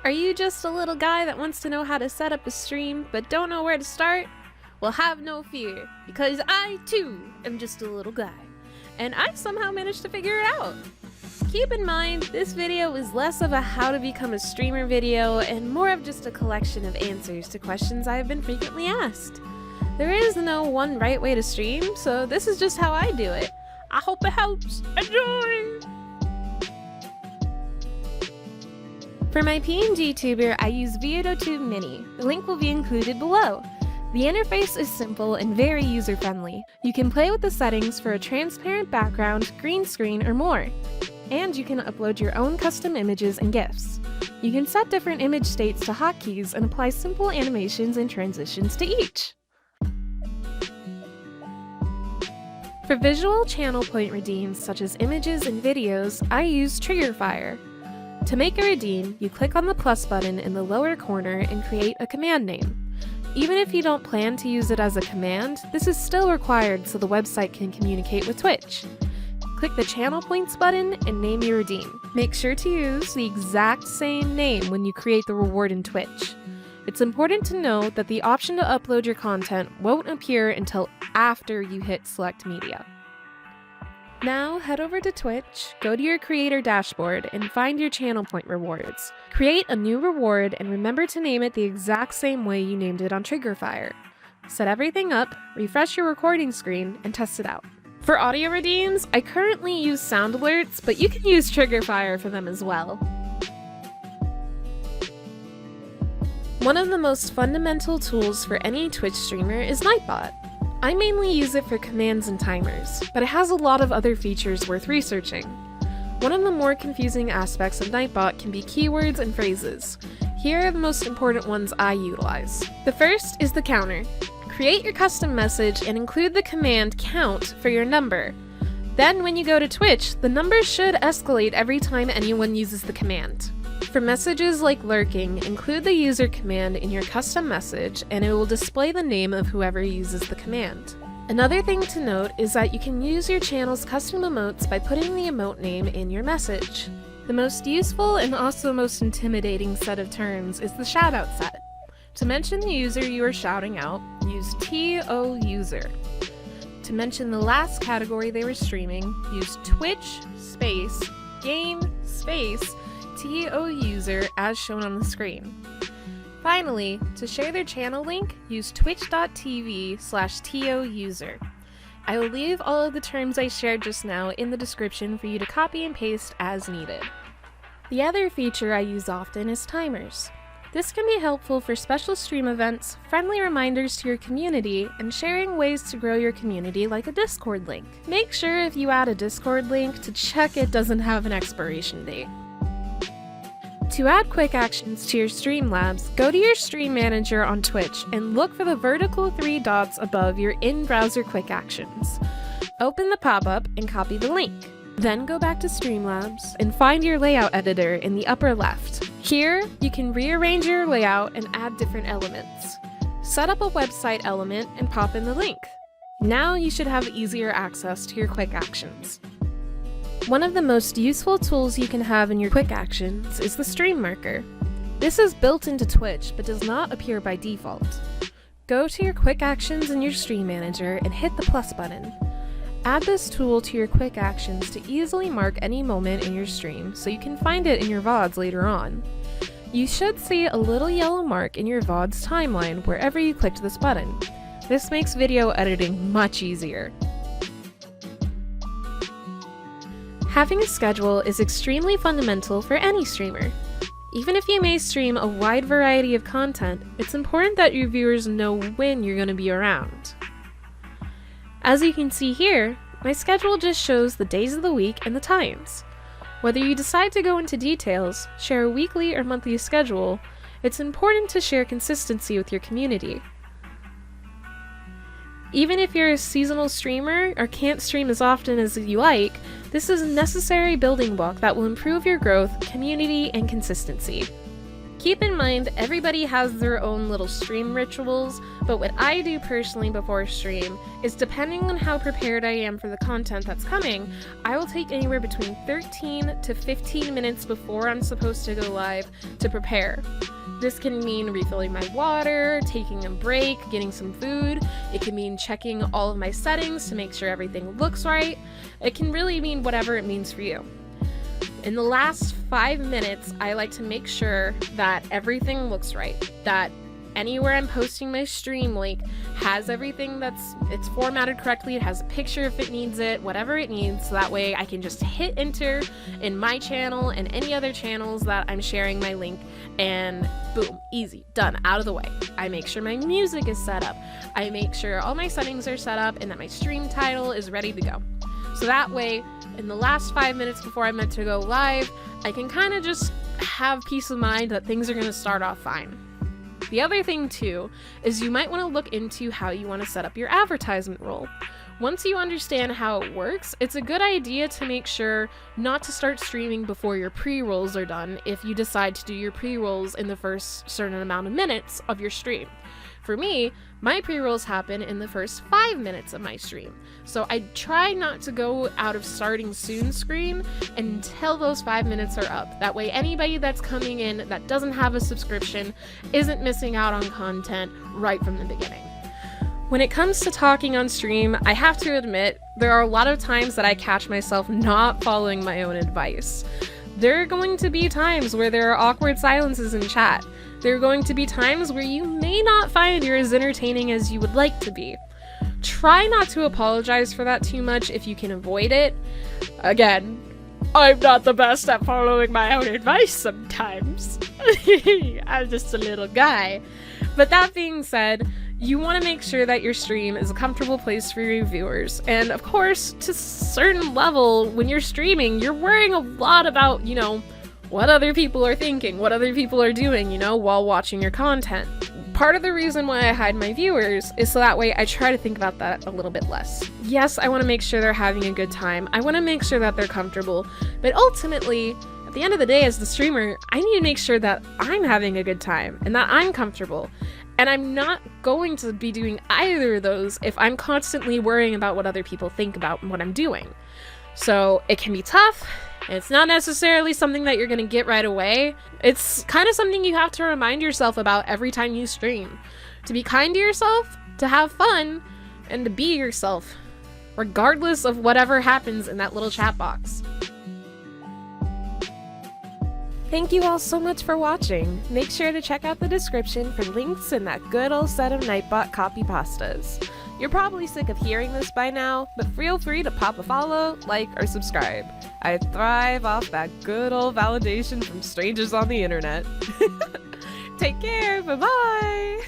Are you just a little guy that wants to know how to set up a stream but don't know where to start? Well, have no fear, because I too am just a little guy, and I somehow managed to figure it out. Keep in mind, this video is less of a how to become a streamer video and more of just a collection of answers to questions I have been frequently asked. There is no one right way to stream, so this is just how I do it. I hope it helps. Enjoy! For my PNGtuber, I use Veadotube.mini. The link will be included below. The interface is simple and very user-friendly. You can play with the settings for a transparent background, green screen, or more. And you can upload your own custom images and GIFs. You can set different image states to hotkeys and apply simple animations and transitions to each. For visual channel point redeems such as images and videos, I use Triggerfire. To make a redeem, you click on the plus button in the lower corner and create a command name. Even if you don't plan to use it as a command, this is still required so the website can communicate with Twitch. Click the channel points button and name your redeem. Make sure to use the exact same name when you create the reward in Twitch. It's important to note that the option to upload your content won't appear until after you hit select media. Now head over to Twitch, go to your creator dashboard, and find your channel point rewards. Create a new reward and remember to name it the exact same way you named it on Triggerfire. Set everything up, refresh your recording screen, and test it out. For audio redeems, I currently use sound alerts, but you can use Triggerfire for them as well. One of the most fundamental tools for any Twitch streamer is Nightbot. I mainly use it for commands and timers, but it has a lot of other features worth researching. One of the more confusing aspects of Nightbot can be keywords and phrases. Here are the most important ones I utilize. The first is the counter. Create your custom message and include the command count for your number. Then when you go to Twitch, the number should escalate every time anyone uses the command. For messages like lurking, include the user command in your custom message and it will display the name of whoever uses the command. Another thing to note is that you can use your channel's custom emotes by putting the emote name in your message. The most useful and also most intimidating set of terms is the shoutout set. To mention the user you are shouting out, use touser. To mention the last category they were streaming, use Twitch space game space touser as shown on the screen. Finally, to share their channel link, use twitch.tv/touser. I will leave all of the terms I shared just now in the description for you to copy and paste as needed. The other feature I use often is timers. This can be helpful for special stream events, friendly reminders to your community, and sharing ways to grow your community like a Discord link. Make sure if you add a Discord link to check it doesn't have an expiration date. To add quick actions to your Streamlabs, go to your stream manager on Twitch and look for the vertical 3 dots above your in-browser quick actions. Open the pop-up and copy the link. Then go back to Streamlabs and find your layout editor in the upper left. Here, you can rearrange your layout and add different elements. Set up a website element and pop in the link. Now you should have easier access to your quick actions. One of the most useful tools you can have in your quick actions is the stream marker. This is built into Twitch but does not appear by default. Go to your quick actions in your stream manager and hit the plus button. Add this tool to your quick actions to easily mark any moment in your stream so you can find it in your VODs later on. You should see a little yellow mark in your VOD's timeline wherever you clicked this button. This makes video editing much easier. Having a schedule is extremely fundamental for any streamer. Even if you may stream a wide variety of content, it's important that your viewers know when you're going to be around. As you can see here, my schedule just shows the days of the week and the times. Whether you decide to go into details, share a weekly or monthly schedule, it's important to share consistency with your community. Even if you're a seasonal streamer or can't stream as often as you like, this is a necessary building block that will improve your growth, community, and consistency. Keep in mind, everybody has their own little stream rituals, but what I do personally before stream is, depending on how prepared I am for the content that's coming, I will take anywhere between 13 to 15 minutes before I'm supposed to go live to prepare. This can mean refilling my water, taking a break, getting some food. It can mean checking all of my settings to make sure everything looks right. It can really mean whatever it means for you. In the last 5 minutes, I like to make sure that everything looks right, that anywhere I'm posting my stream link has everything it's formatted correctly, it has a picture if it needs it, whatever it needs, so that way I can just hit enter in my channel and any other channels that I'm sharing my link, and boom, easy, done, out of the way. I make sure my music is set up, I make sure all my settings are set up, and that my stream title is ready to go. So that way, in the last 5 minutes before I'm meant to go live, I can kind of just have peace of mind that things are going to start off fine. The other thing too is you might want to look into how you want to set up your advertisement role. Once you understand how it works, it's a good idea to make sure not to start streaming before your pre-rolls are done if you decide to do your pre-rolls in the first certain amount of minutes of your stream. For me, my pre-rolls happen in the first 5 minutes of my stream, so I try not to go out of starting soon screen until those 5 minutes are up. That way anybody that's coming in that doesn't have a subscription isn't missing out on content right from the beginning. When it comes to talking on stream, I have to admit, there are a lot of times that I catch myself not following my own advice. There are going to be times where there are awkward silences in chat. There are going to be times where you may not find you're as entertaining as you would like to be. Try not to apologize for that too much if you can avoid it. Again, I'm not the best at following my own advice sometimes. I'm just a little guy. But that being said, you want to make sure that your stream is a comfortable place for your viewers. And of course, to a certain level, when you're streaming, you're worrying a lot about, what other people are thinking, what other people are doing, while watching your content. Part of the reason why I hide my viewers is so that way I try to think about that a little bit less. Yes, I want to make sure they're having a good time. I want to make sure that they're comfortable. But ultimately, at the end of the day, as the streamer, I need to make sure that I'm having a good time and that I'm comfortable. And I'm not going to be doing either of those if I'm constantly worrying about what other people think about what I'm doing. So it can be tough. It's not necessarily something that you're going to get right away. It's kind of something you have to remind yourself about every time you stream. To be kind to yourself, to have fun, and to be yourself, regardless of whatever happens in that little chat box. Thank you all so much for watching. Make sure to check out the description for links and that good old set of Nightbot copy pastas. You're probably sick of hearing this by now, but feel free to pop a follow, like, or subscribe. I thrive off that good old validation from strangers on the internet. Take care, bye-bye!